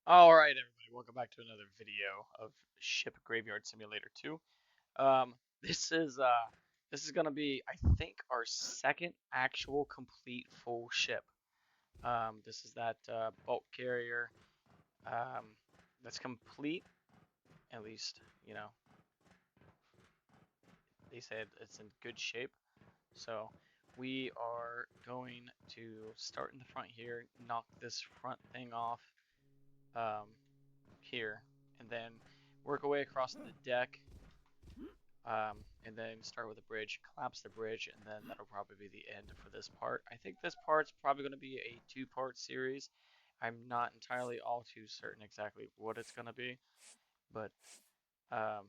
Alright, everybody, welcome back to another video of Ship Graveyard Simulator 2. Um, this is uh, this is gonna be, I think, our second actual complete full ship. This is that bulk carrier um, that's complete, at least, you know, they said it's in good shape. So we are going to start in the front here, knock this front thing off um, here, and then work our way across the deck. And then start with a bridge, collapse the bridge, and then that'll probably be the end for this part. I think this part's probably going to be a two-part series. I'm not entirely all too certain exactly what it's going to be, but um,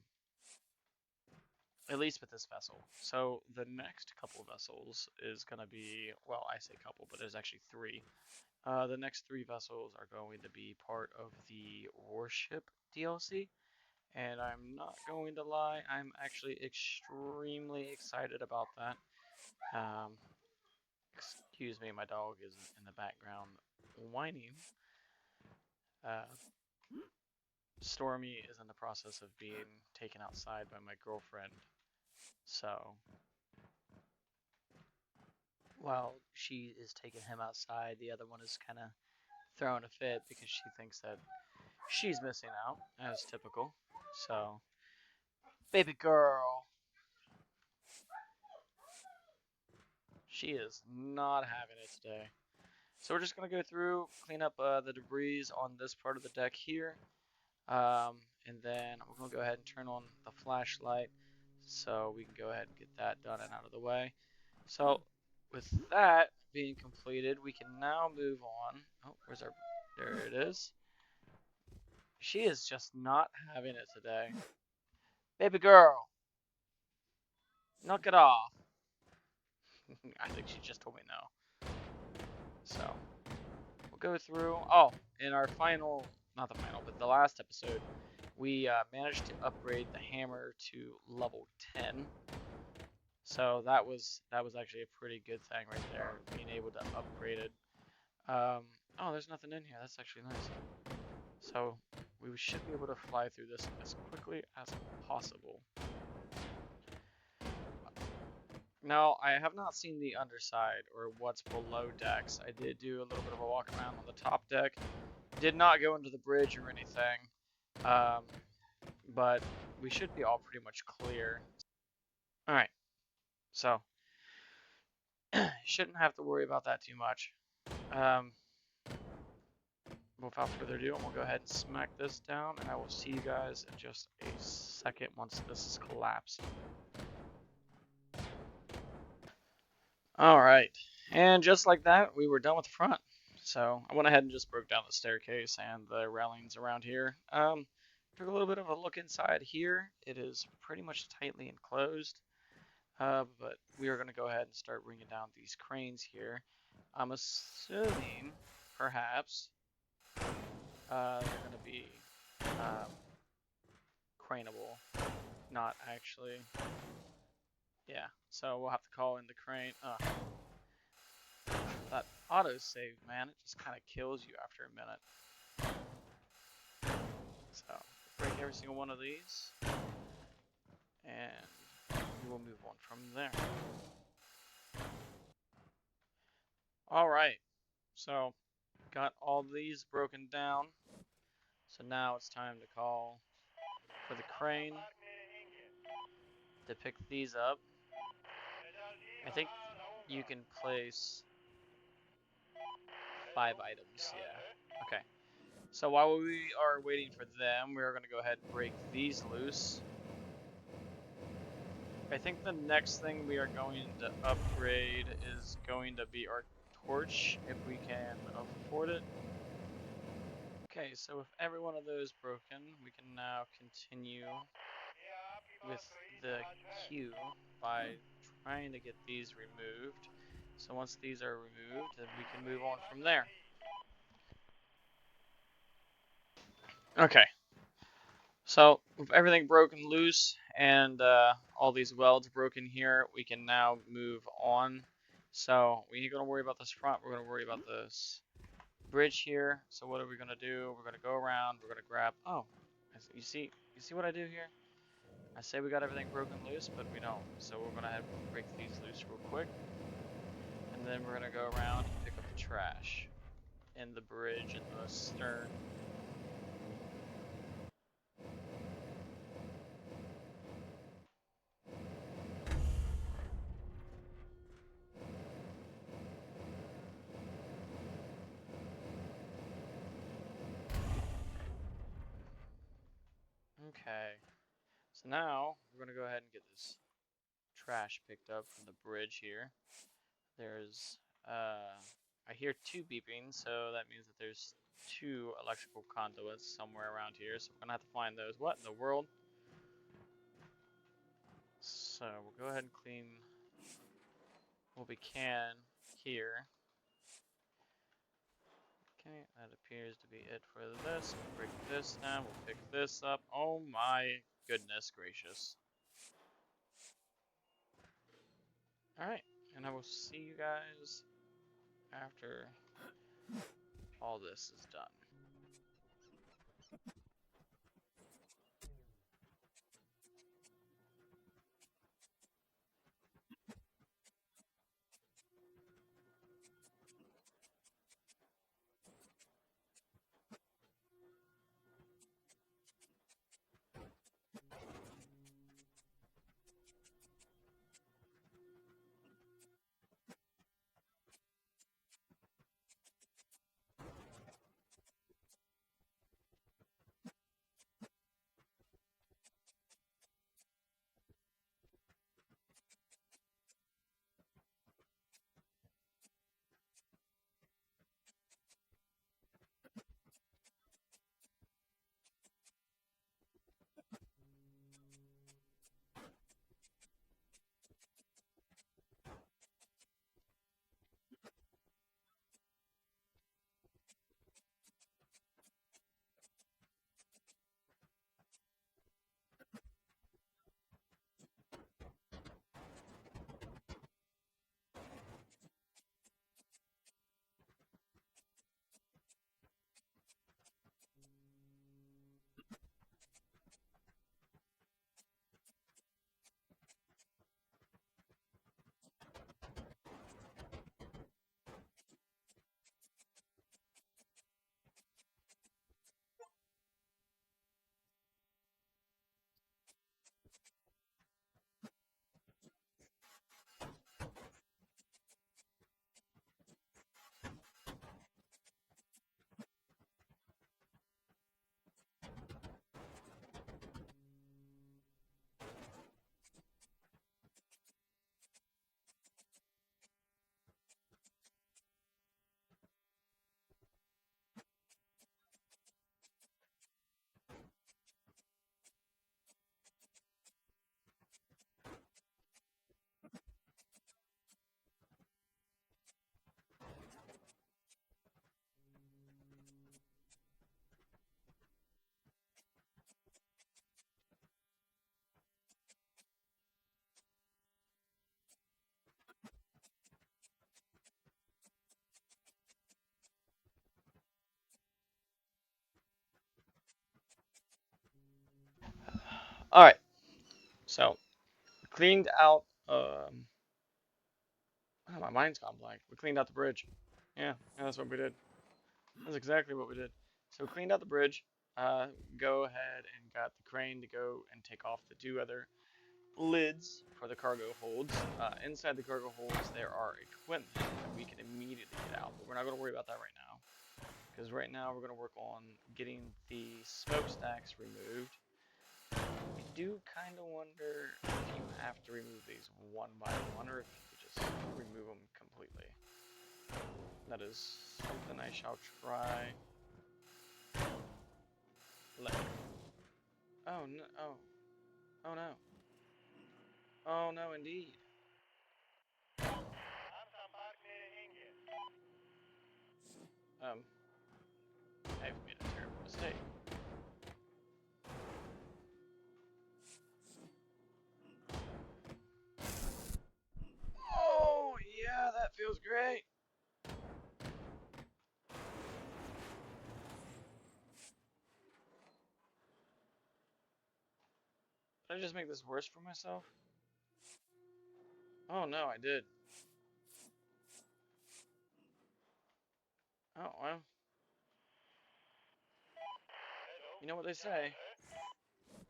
at least with this vessel. So the next couple of vessels is going to be, well, I say couple, but there's actually three. The next three vessels are going to be part of the Warship DLC. And I'm not going to lie, I'm actually extremely excited about that. Um, Excuse me, my dog is in the background whining. Uh, Stormy is in the process of being taken outside by my girlfriend. So, while she is taking him outside, the other one is kind of throwing a fit because she thinks that she's missing out, as typical. So, baby girl, she is not having it today. So we're just going to go through, clean up the debris on this part of the deck here. And then we're going to go ahead and turn on the flashlight so we can go ahead and get that done and out of the way. So with that being completed, we can now move on. Oh, where's our... There it is. She is just not having it today. Baby girl, knock it off. I think she just told me no. So we'll go through. Oh, in our final, not the final, but the last episode, we managed to upgrade the hammer to level 10. So that was actually a pretty good thing right there, being able to upgrade it. Oh, there's nothing in here. That's actually nice. So we should be able to fly through this as quickly as possible. Now, I have not seen the underside or what's below decks. I did do a little bit of a walk around on the top deck. Did not go into the bridge or anything. Um, but we should be all pretty much clear. Alright, so shouldn't have to worry about that too much. Without further ado, we'll go ahead and smack this down, and I will see you guys in just a second once this is collapsed. Alright, and just like that, we were done with the front. So I went ahead and just broke down the staircase and the railings around here. Took a little bit of a look inside here. It is pretty much tightly enclosed, but we are going to go ahead and start bringing down these cranes here. I'm assuming, perhaps, they're going to be craneable, not actually. Yeah, so we'll have to call in the crane. That autosave, man, it just kind of kills you after a minute. So, break every single one of these, and we will move on from there. Alright, so got all these broken down. So now it's time to call for the crane to pick these up. I think you can place 5 items, yeah. Okay. So while we are waiting for them, we are going to go ahead and break these loose. I think the next thing we are going to upgrade is going to be our torch, if we can afford it. Okay, so with every one of those broken, we can now continue with the queue by trying to get these removed. So once these are removed, then we can move on from there. Okay, so with everything broken loose and all these welds broken here, we can now move on. So we ain't gonna worry about this front, we're gonna worry about this bridge here. So what are we gonna do? We're gonna go around. We're gonna grab. Oh, you see what I do here? I say we got everything broken loose, but we don't. So we're gonna have to break these loose real quick, and then we're gonna go around and pick up the trash in the bridge in the stern. Okay. So now we're gonna go ahead and get this trash picked up from the bridge here. There's I hear two beeping, so that means that there's two electrical conduits somewhere around here. So we're gonna have to find those. What in the world? So we'll go ahead and clean what we can here. Okay, that appears to be it for this. We'll break this down. We'll pick this up. Oh my goodness gracious. Alright, and I will see you guys after all this is done. Alright, so cleaned out oh, my mind's gone blank. We cleaned out the bridge. Yeah, that's what we did. That's exactly what we did. So we cleaned out the bridge. Go ahead and got the crane to go and take off the two other lids for the cargo holds. Inside the cargo holds, there are equipment that we can immediately get out, but we're not going to worry about that right now. Because right now we're going to work on getting the smokestacks removed. I do kind of wonder if you have to remove these one by one, or if you could just remove them completely. That is something I shall try later. Oh no! Oh no! Oh no! Indeed. I've made a terrible mistake. Oh yeah, that feels great. Did I just make this worse for myself? Oh no, I did. Oh well. You know what they say?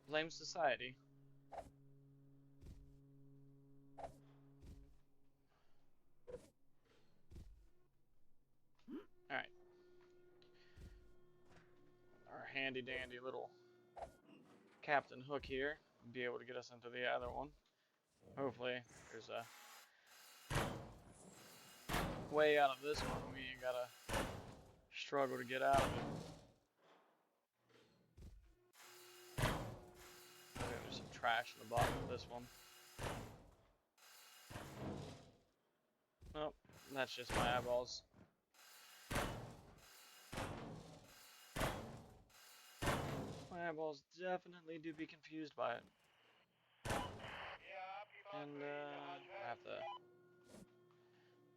Blame society. Alright. Our handy dandy little Captain Hook here will be able to get us into the other one. Hopefully there's a way out of this one. We ain't gotta struggle to get out of it. There's some trash in the bottom of this one. Nope, that's just my eyeballs. My eyeballs definitely do be confused by it. And I have to.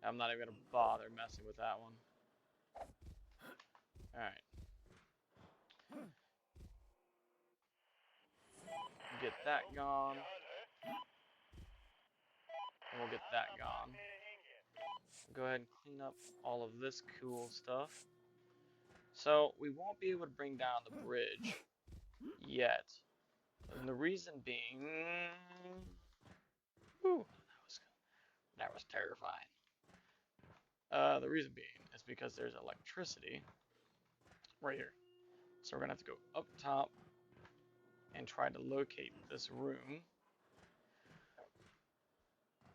I'm not even gonna bother messing with that one. Alright. Get that gone. And we'll get that gone. Go ahead and clean up all of this cool stuff. So, we won't be able to bring down the bridge yet. And the reason being... Whew, that was terrifying. The reason being is because there's electricity right here. So we're going to have to go up top and try to locate this room,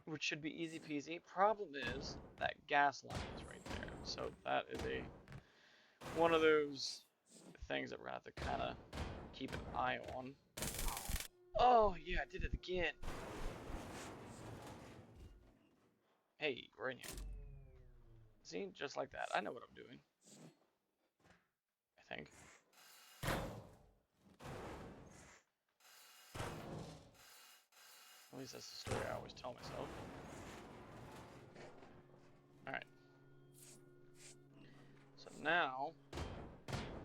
which should be easy peasy. Problem is that gas line is right there. So that is one of those things that we're going to have to kind of keep an eye on. Oh, yeah, I did it again. Hey, we're in here. See, just like that. I know what I'm doing. I think. At least that's the story I always tell myself. Alright. So now,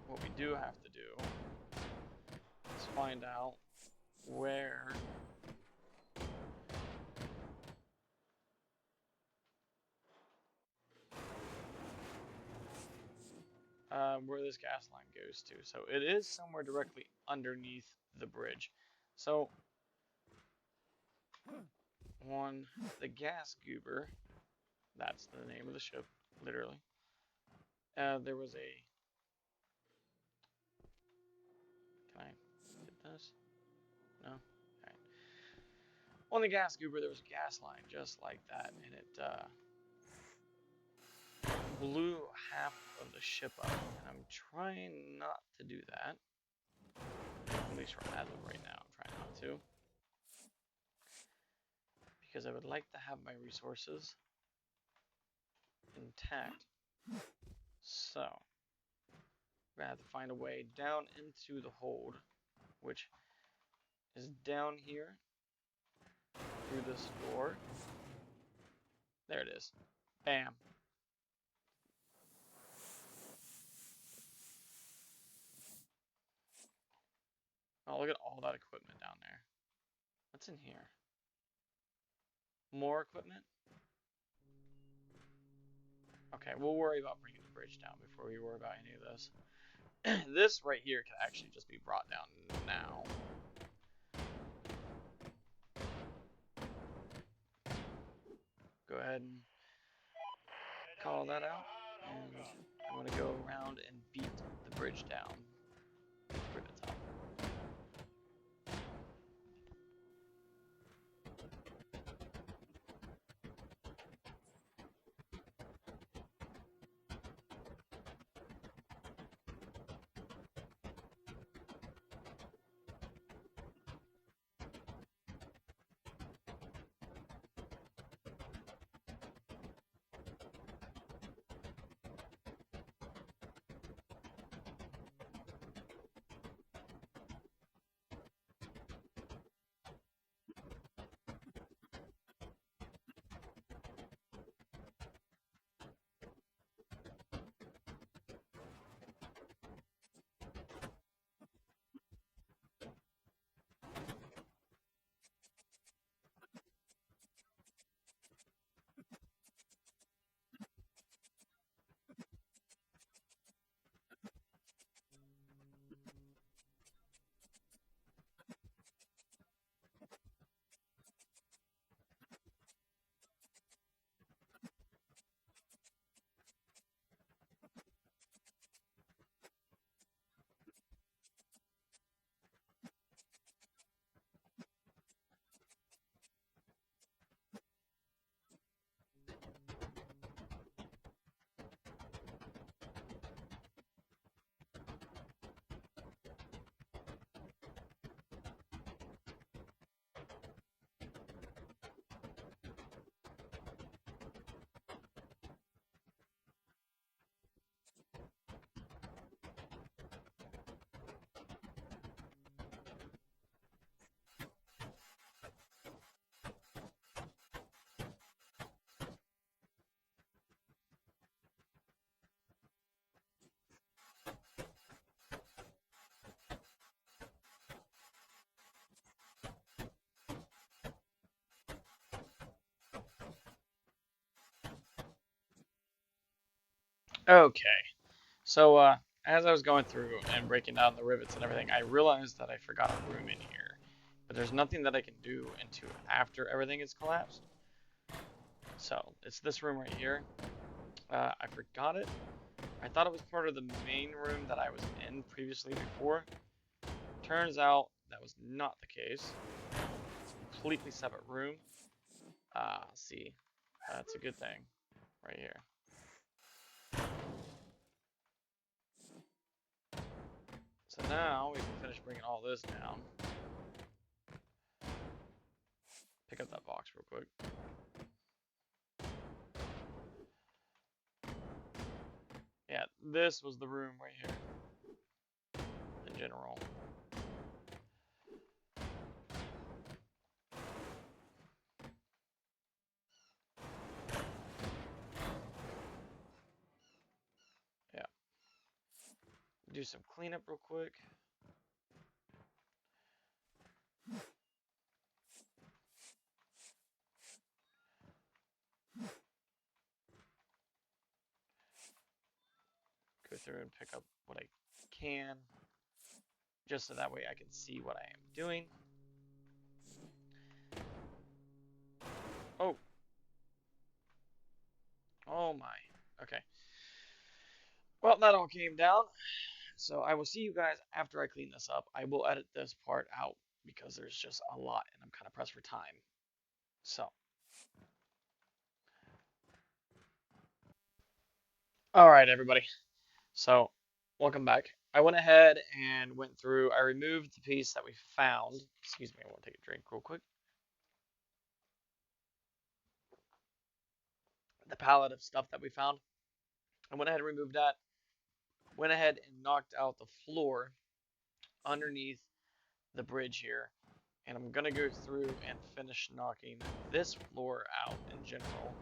what we do have to do is find out where this gas line goes to. So it is somewhere directly underneath the bridge. So on the gas goober, that's the name of the ship, literally. There was a. Can I get this? No. Alright. On the gas goober, there was a gas line just like that, and it blew half of the ship up, and I'm trying not to do that. At least as of right now, I'm trying not to. Because I would like to have my resources intact. So, we're going to have to find a way down into the hold, which is down here through this door. There it is. Bam. Oh, look at all that equipment down there. What's in here? More equipment? Okay, we'll worry about bringing the bridge down before we worry about any of this. This right here can actually just be brought down now. Go ahead and call that out. And I'm going to go around and beat the bridge down for the top. Okay, so as I was going through and breaking down the rivets and everything, I realized that I forgot a room in here. But there's nothing that I can do into after everything is collapsed. So it's this room right here. I forgot it. I thought it was part of the main room that I was in previously before. Turns out that was not the case. It's a completely separate room. See, that's a good thing right here. So now we can finish bringing all this down. Pick up that box real quick. Yeah, this was the room right here in general. Yeah. Do some cleanup real quick. Go through and pick up what I can, just so that way I can see what I am doing. Oh. Oh my. Okay. Well, that all came down. So I will see you guys after I clean this up. I will edit this part out because there's just a lot and I'm kind of pressed for time. So. Alright, everybody. So, welcome back. I went ahead and went through, I removed the piece that we found. Excuse me, I want to take a drink real quick. The pallet of stuff that we found. I went ahead and removed that. Went ahead and knocked out the floor underneath the bridge here. And I'm going to go through and finish knocking this floor out in general.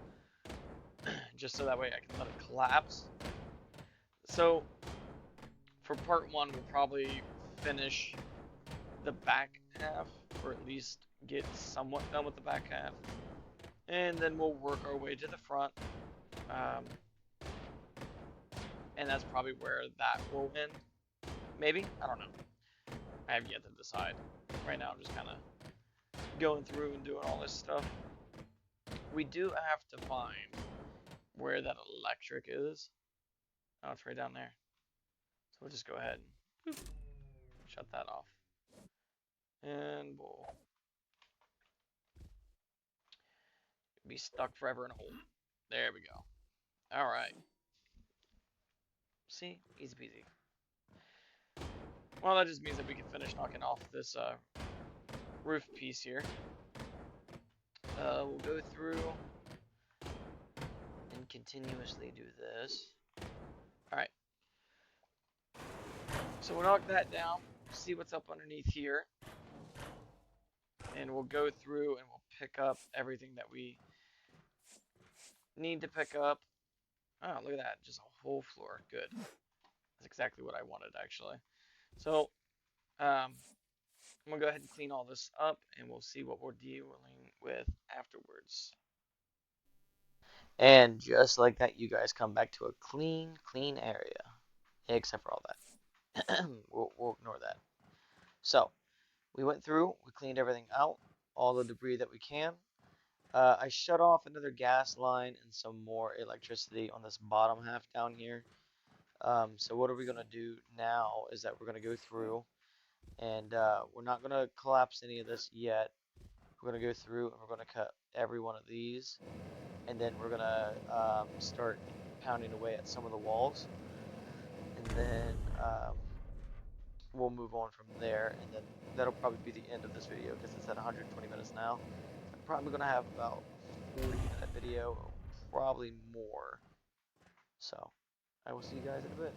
Just so that way I can let it collapse. So, for part one, we'll probably finish the back half, or at least get somewhat done with the back half. And then we'll work our way to the front. And that's probably where that will end. Maybe? I don't know. I have yet to decide. Right now I'm just kind of going through and doing all this stuff. We do have to find where that electric is. Oh, it's right down there. So we'll just go ahead and shut that off. And we'll be stuck forever in a hole. There we go. Alright. See? Easy peasy. Well, that just means that we can finish knocking off this roof piece here. We'll go through and continuously do this. Alright. So we'll knock that down, see what's up underneath here. And we'll go through and we'll pick up everything that we need to pick up. Oh, look at that. Just a whole floor. Good. That's exactly what I wanted, actually. So, I'm going to go ahead and clean all this up, and we'll see what we're dealing with afterwards. And just like that, you guys come back to a clean area. Except for all that. we'll ignore that. So, we went through, we cleaned everything out, all the debris that we can. I shut off another gas line and some more electricity on this bottom half down here. So what are we going to do now is that we're going to go through and we're not going to collapse any of this yet. We're going to go through and we're going to cut every one of these, and then we're going to start pounding away at some of the walls, and then we'll move on from there, and then that'll probably be the end of this video because it's at 120 minutes now. I'm probably going to have about 40-minute video, probably more. So I will see you guys in a bit.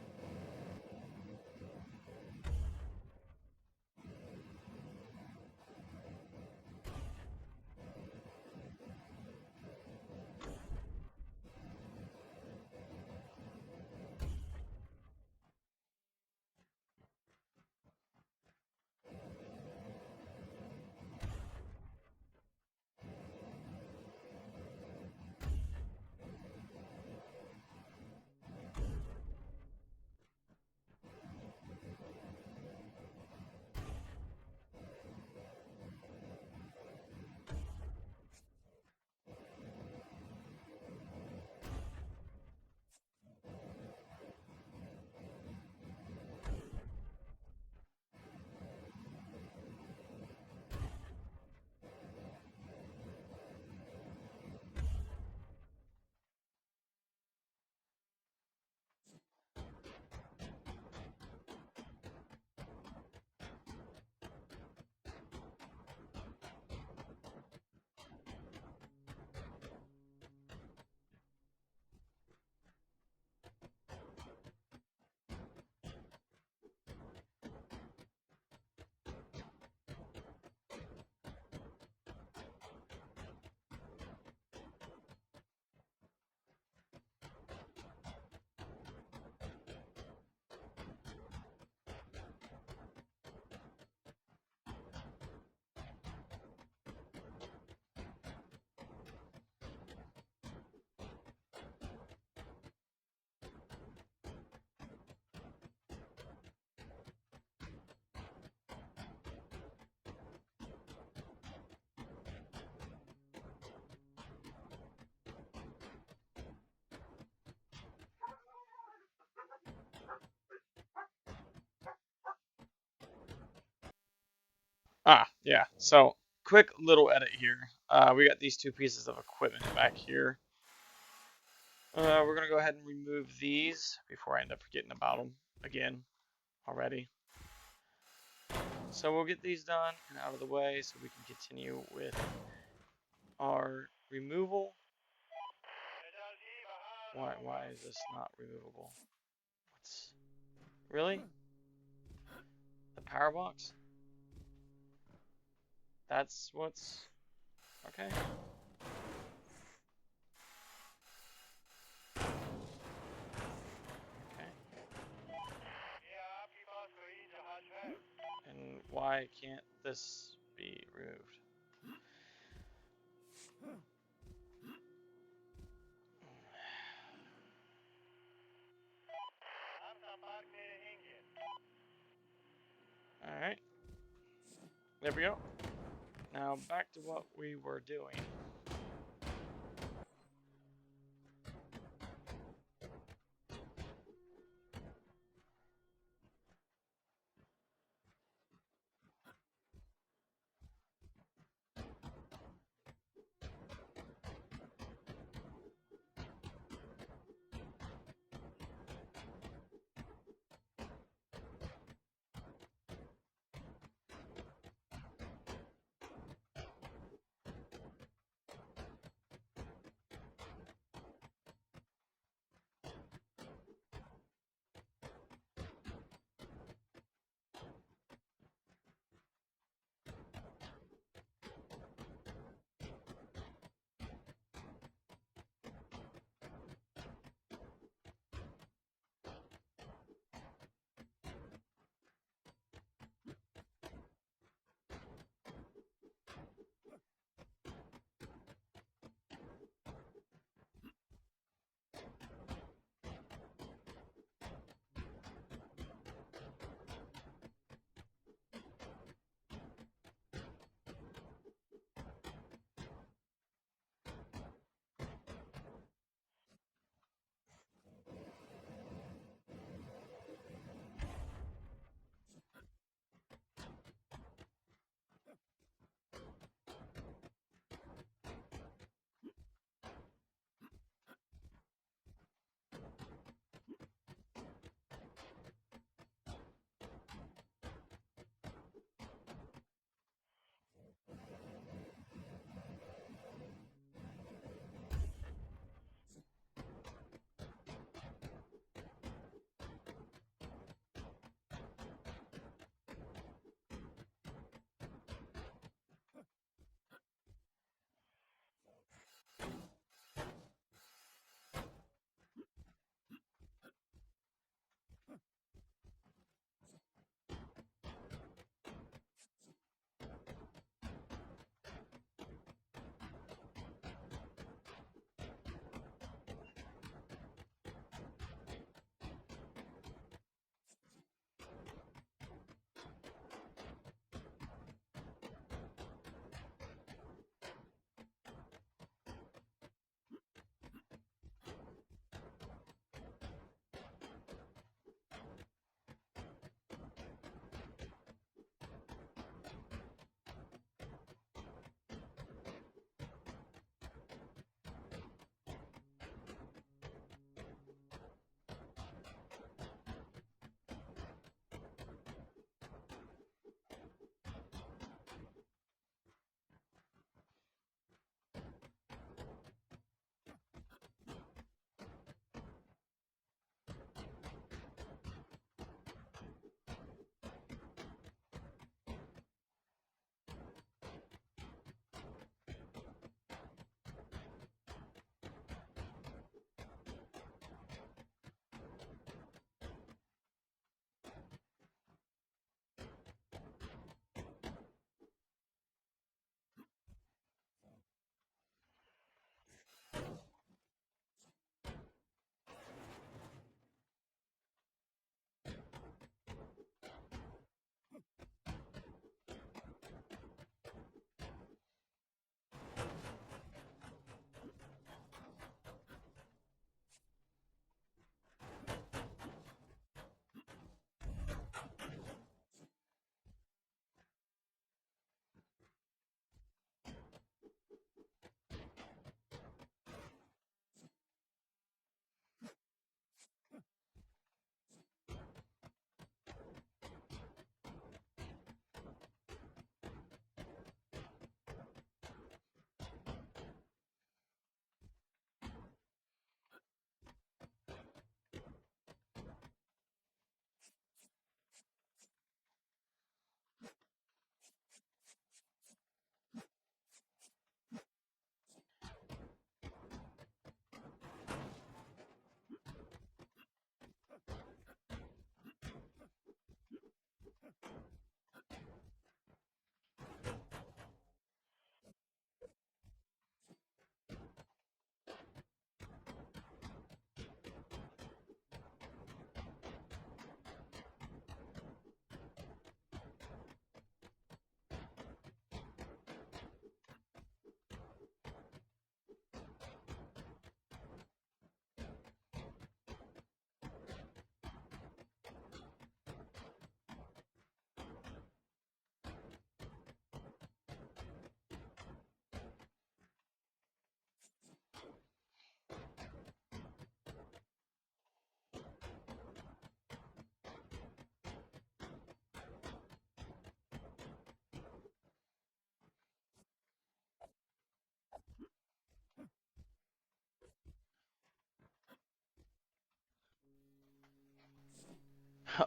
Yeah. So, quick little edit here. We got these two pieces of equipment back here. We're gonna go ahead and remove these before I end up forgetting about them again already. So we'll get these done and out of the way so we can continue with our removal. Why is this not removable? What's really? The power box? That's what's okay. Okay. And why can't this be removed? Alright. There we go. Now back to what we were doing.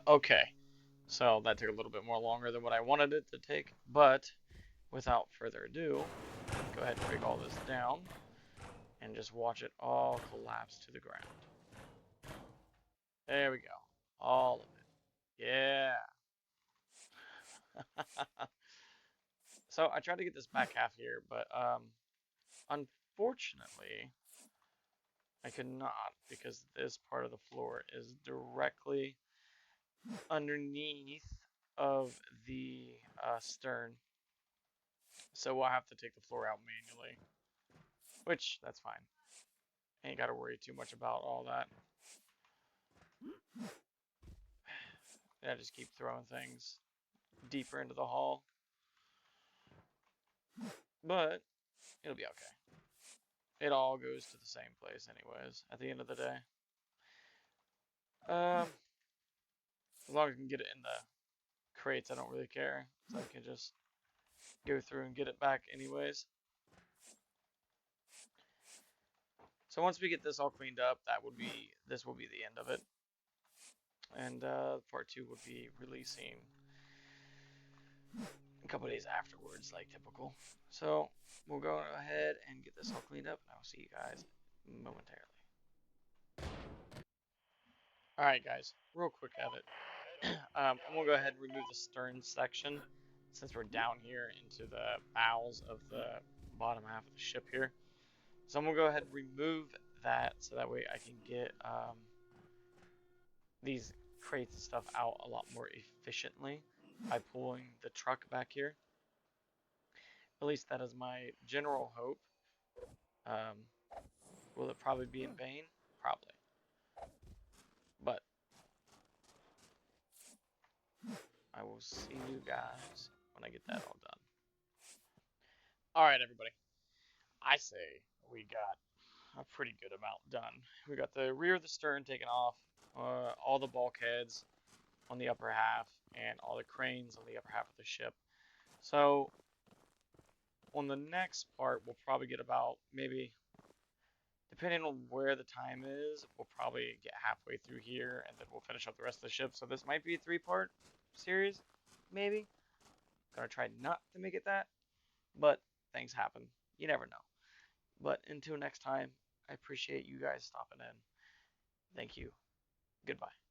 Okay, so that took a little bit more longer than what I wanted it to take, but without further ado, go ahead and break all this down and just watch it all collapse to the ground. There we go. All of it. Yeah. So I tried to get this back half here, but unfortunately I could not because this part of the floor is directly underneath of the stern. So we'll have to take the floor out manually, which that's fine. Ain't got to worry too much about all that. I just keep throwing things deeper into the hall, but it'll be okay. It all goes to the same place anyways at the end of the day. Um, as long as I can get it in the crates, I don't really care. So I can just go through and get it back anyways. So once we get this all cleaned up, this will be the end of it. And part two would be releasing a couple days afterwards, like typical. So we'll go ahead and get this all cleaned up, and I'll see you guys momentarily. All right, guys, real quick at it. I'm gonna go ahead and remove the stern section since we're down here into the bowels of the bottom half of the ship here. So I'm gonna go ahead and remove that so that way I can get these crates and stuff out a lot more efficiently by pulling the truck back here. At least that is my general hope. Um, will it probably be in vain? Probably. But I will see you guys when I get that all done. Alright, everybody. I say we got a pretty good amount done. We got the rear of the stern taken off, all the bulkheads on the upper half, and all the cranes on the upper half of the ship. So, on the next part, we'll probably get about maybe, depending on where the time is, we'll probably get halfway through here, and then we'll finish up the rest of the ship. So this might be a 3-part series, maybe. Gonna try not to make it that, but things happen. You never know. But until next time, I appreciate you guys stopping in. Thank you. Goodbye.